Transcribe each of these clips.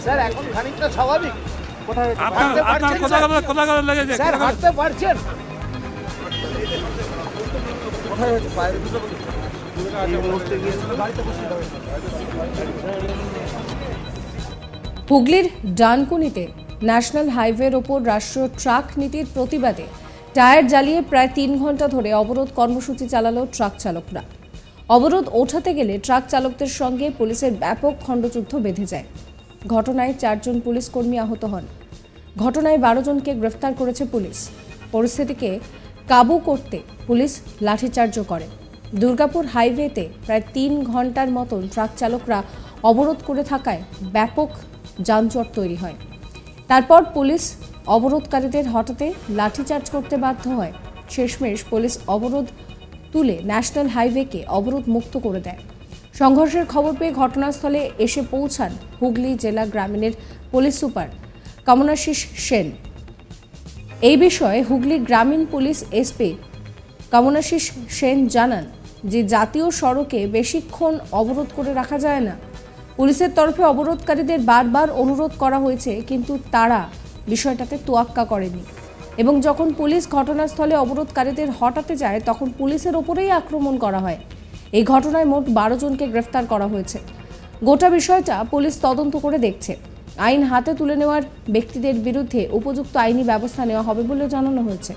Sir এখন খানিকটা স্বাভাবিক কোথায় কোথায় লেগেছে স্যার হাঁটতে পারছেন কোথায় বাইরে হুগলির ডানকুনিতে ন্যাশনাল হাইওয়ের ওপর রাষ্ট্রীয় ট্রাক নীতির প্রতিবাদে টায়ার জ্বালিয়ে প্রায় 3 ঘন্টা ধরে অবরোধ কর্মসূচি চালালো ট্রাক চালকরা। অবরোধ ওঠাতে গেলে ট্রাক চালকদের সঙ্গে পুলিশের ব্যাপক খণ্ডযুদ্ধ বেঁধে যায়। ঘটনায় 4 জন পুলিশ কর্মী আহত হন। ঘটনায় 12 জনকে গ্রেফতার করেছে পুলিশ। পরিস্থিতিকে কাবু করতে পুলিশ লাঠিচার্জও করে। দুর্গাপুর হাইওয়েতে প্রায় 3 ঘন্টার মতন ট্রাক চালকরা অবরোধ করে থাকায় ব্যাপক যানজট তৈরি হয়। তারপর পুলিশ অবরোধকারীদের হঠাতে লাঠিচার্জ করতে বাধ্য হয়। শেষমেশ পুলিশ অবরোধ তুলে ন্যাশনাল হাইওয়েকে অবরোধ মুক্ত করে দেয়। সংঘর্ষের খবর পেয়ে ঘটনাস্থলে এসে পৌঁছান হুগলি জেলা গ্রামীণের পুলিশ সুপার কমলাশিস সেন। এই বিষয়ে হুগলি গ্রামীণ পুলিশ এসপি কমলাশিস সেন জানান যে জাতীয় সড়কে বেশিক্ষণ অবরোধ করে রাখা যায় না। পুলিশের তরফে অবরোধকারীদের বারবার অনুরোধ করা হয়েছে, কিন্তু তারা বিষয়টাতে তোয়াক্কা করেনি এবং যখন পুলিশ ঘটনাস্থলে অবরোধকারীদের হটাতে যায় তখন পুলিশের ওপরেই আক্রমণ করা হয়। এই ঘটনায় মোট 12 জনকে গ্রেফতার করা হয়েছে। গোটা বিষয়টা পুলিশ তদন্ত করে দেখছে। আইন হাতে তুলে নেওয়ার ব্যক্তিদের বিরুদ্ধে উপযুক্ত আইনি ব্যবস্থা নেওয়া হবে বলে জানানো হয়েছে।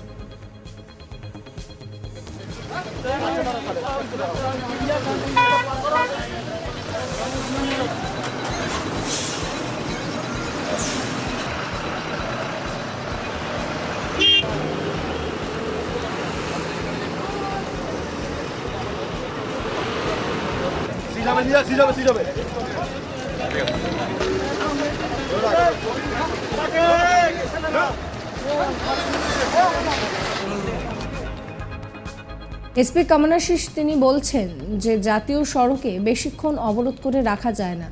এসপি কমলাশিস তিনি বলছেন যে জাতীয় সড়কে বেশিক্ষণ অবরোধ করে রাখা যায় না।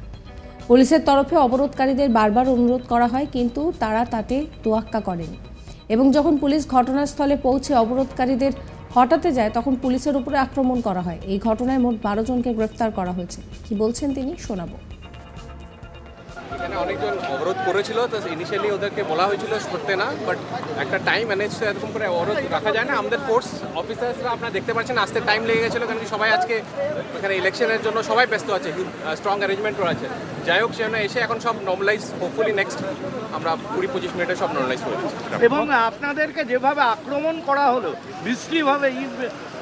পুলিশের তরফে অবরোধকারীদের বারবার অনুরোধ করা হয়, কিন্তু তারা তাতে তোয়াক্কা করেনি এবং যখন পুলিশ ঘটনাস্থলে পৌঁছে অবরোধকারীদের হটাতে যায় তখন পুলিশের উপরে আক্রমণ করা হয়। এই ঘটনায় মোট 12 জনকে গ্রেফতার করা হয়েছে। কি বলছেন তিনি শোনাবো। এখানে অনেকজন অবরোধ করেছিল, তো ইনিশিয়ালি ওদেরকে বলা হয়েছিল করতে না, বাট একটা টাইম ম্যানেজ এরকম করে অবরোধ রাখা যায় না। আমাদের ফোর্স অফিসার্সরা আপনারা দেখতে পাচ্ছেন আসতে টাইম লেগে গেছিলো, কারণ সবাই আজকে এখানে ইলেকশনের জন্য সবাই ব্যস্ত আছে, স্ট্রং অ্যারেঞ্জমেন্টও আছে। যাই হোক সেজন্য এসে এখন সব নর্মালাইজ, হোপফুলি নেক্সট আমরা 20-25 মিনিটে সব নর্মালাইজ করে দিচ্ছি। এবং আপনাদেরকে যেভাবে আক্রমণ করা হলো বিশ্রীভাবে,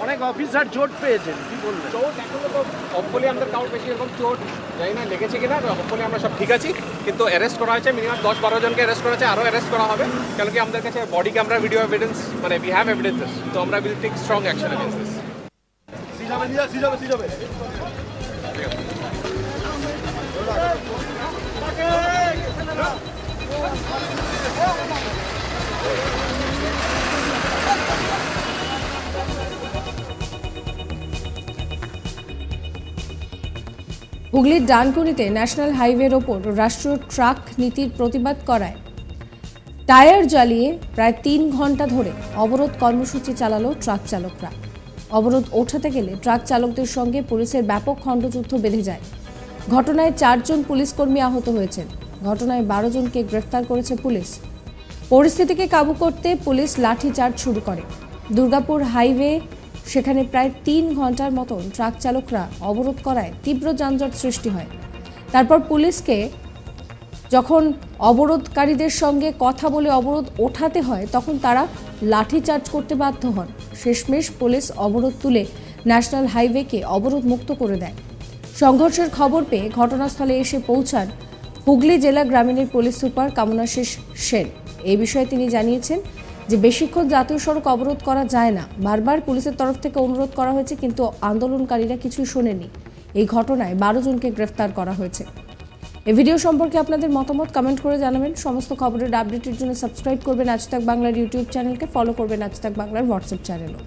অনেক অফিসার চোট পেয়েছেন, কি বলবেন? চোট এখনো তো হোপফুলি আমাদের কাউন্ট বেশি এরকম চোট জানি না লেগেছে কিনা, হোপফুলি আমরা সব ঠিক আছি। কিন্তু অ্যারেস্ট করা হয়েছে মিনিমাম 10-12 জনকে অ্যারেস্ট করা হয়েছে, আরও অ্যারেস্ট করা হবে, কেন কি আমাদের কাছে বডি ক্যামেরা ভিডিও এভিডেন্স, মানে উই হ্যাভ এভিডেন্সেস, তো আমরা will take strong action against this. হুগলির ডানকুনিতে ন্যাশনাল হাইওয়ের ওপর রাষ্ট্রীয় ট্রাক নীতির প্রতিবাদ করায় টায়ার জ্বালিয়ে প্রায় 3 ঘন্টা ধরে অবরোধ কর্মসূচি চালালো ট্রাক চালকরা। অবরোধ ওঠাতে গেলে ট্রাক চালকদের সঙ্গে পুলিশের ব্যাপক খণ্ডযুদ্ধ বেঁধে যায়। ঘটনায় 4 জন পুলিশকর্মী আহত হয়েছেন। ঘটনায় 12 জনকে গ্রেফতার করেছে পুলিশ। পরিস্থিতিকে কাবু করতে পুলিশ লাঠিচার্জ শুরু করে। দুর্গাপুর হাইওয়ে সেখানে প্রায় 3 ঘন্টার মতন ট্রাক চালকরা অবরোধ করায় তীব্র যানজট সৃষ্টি হয়। তারপর পুলিশকে যখন অবরোধকারীদের সঙ্গে কথা বলে অবরোধ ওঠাতে হয় তখন তারা লাঠিচার্জ করতে বাধ্য হন। শেষমেশ পুলিশ অবরোধ তুলে ন্যাশনাল হাইওয়েকে অবরোধ মুক্ত করে দেয়। সংঘর্ষের খবর পেয়ে ঘটনাস্থলে এসে পৌঁছান হুগলি জেলা গ্রামীণের পুলিশ সুপার কমলাশিস সেন। এই বিষয়ে তিনি জানিয়েছেন যে বেশিক্ষণ জাতীয় সড়ক অবরোধ করা যায় না। বারবার পুলিশের তরফ থেকে অনুরোধ করা হয়েছে, কিন্তু আন্দোলনকারীরা কিছুই শোনেনি। এই ঘটনায় 12 জনকে গ্রেফতার করা হয়েছে। এই ভিডিও সম্পর্কে আপনাদের মতামত কমেন্ট করে জানাবেন। সমস্ত খবরের আপডেটের জন্য সাবস্ক্রাইব করবেন আজ তাক বাংলার ইউটিউব চ্যানেলকে, ফলো করবেন আজ তাক বাংলার হোয়াটসঅ্যাপ চ্যানেলও।